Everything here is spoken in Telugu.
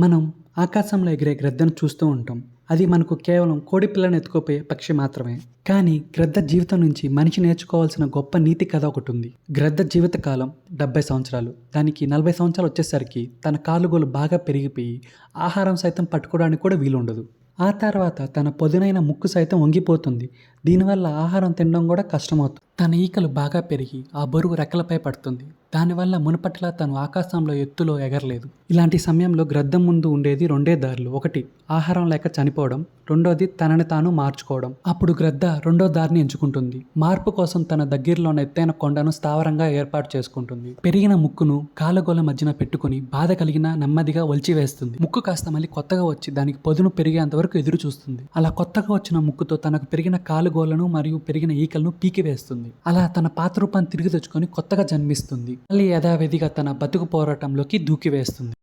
మనం ఆకాశంలో ఎగిరే గ్రద్దను చూస్తూ ఉంటాం. అది మనకు కేవలం కోడి పిల్లను ఎత్తుకుపోయే పక్షి మాత్రమే. కానీ గ్రద్ద జీవితం నుంచి మనిషి నేర్చుకోవాల్సిన గొప్ప నీతి కథ ఒకటుంది. గ్రద్ద జీవితకాలం 70 సంవత్సరాలు. దానికి 40 సంవత్సరాలు వచ్చేసరికి తన కాలుగోలు బాగా పెరిగిపోయి ఆహారం సైతం పట్టుకోవడానికి కూడా వీలుండదు. ఆ తర్వాత తన పొదునైన ముక్కు సైతం వంగిపోతుంది. దీనివల్ల ఆహారం తినడం కూడా కష్టమవుతుంది. తన ఈకలు బాగా పెరిగి ఆ బరువు రెక్కలపై పడుతుంది. దానివల్ల మునుపట్లా తను ఆకాశంలో ఎత్తులో ఎగరలేదు. ఇలాంటి సమయంలో గ్రద్ద ముందు ఉండేది రెండే దారులు. ఒకటి ఆహారం లేక చనిపోవడం, రెండోది తనని తాను మార్చుకోవడం. అప్పుడు గ్రద్ద రెండో దారిని ఎంచుకుంటుంది. మార్పు కోసం తన దగ్గరలో ఉన్న ఎత్తైన కొండను స్థావరంగా ఏర్పాటు చేసుకుంటుంది. పెరిగిన ముక్కును కాలుగోల మధ్యన పెట్టుకుని బాధ కలిగిన నెమ్మదిగా ఒలిచివేస్తుంది. ముక్కు కాస్త మళ్ళీ కొత్తగా వచ్చి దానికి పొదును పెరిగేంత వరకు ఎదురు చూస్తుంది. అలా కొత్తగా వచ్చిన ముక్కుతో తనకు పెరిగిన కాలుగోలను మరియు పెరిగిన ఈకలను పీకివేస్తుంది. అలా తన పాత రూపాన్ని తిరిగి తెచ్చుకొని కొత్తగా జన్మిస్తుంది. మళ్ళీ యథావిధిగా తన బతుకు పోరాటంలోకి దూకివేస్తుంది.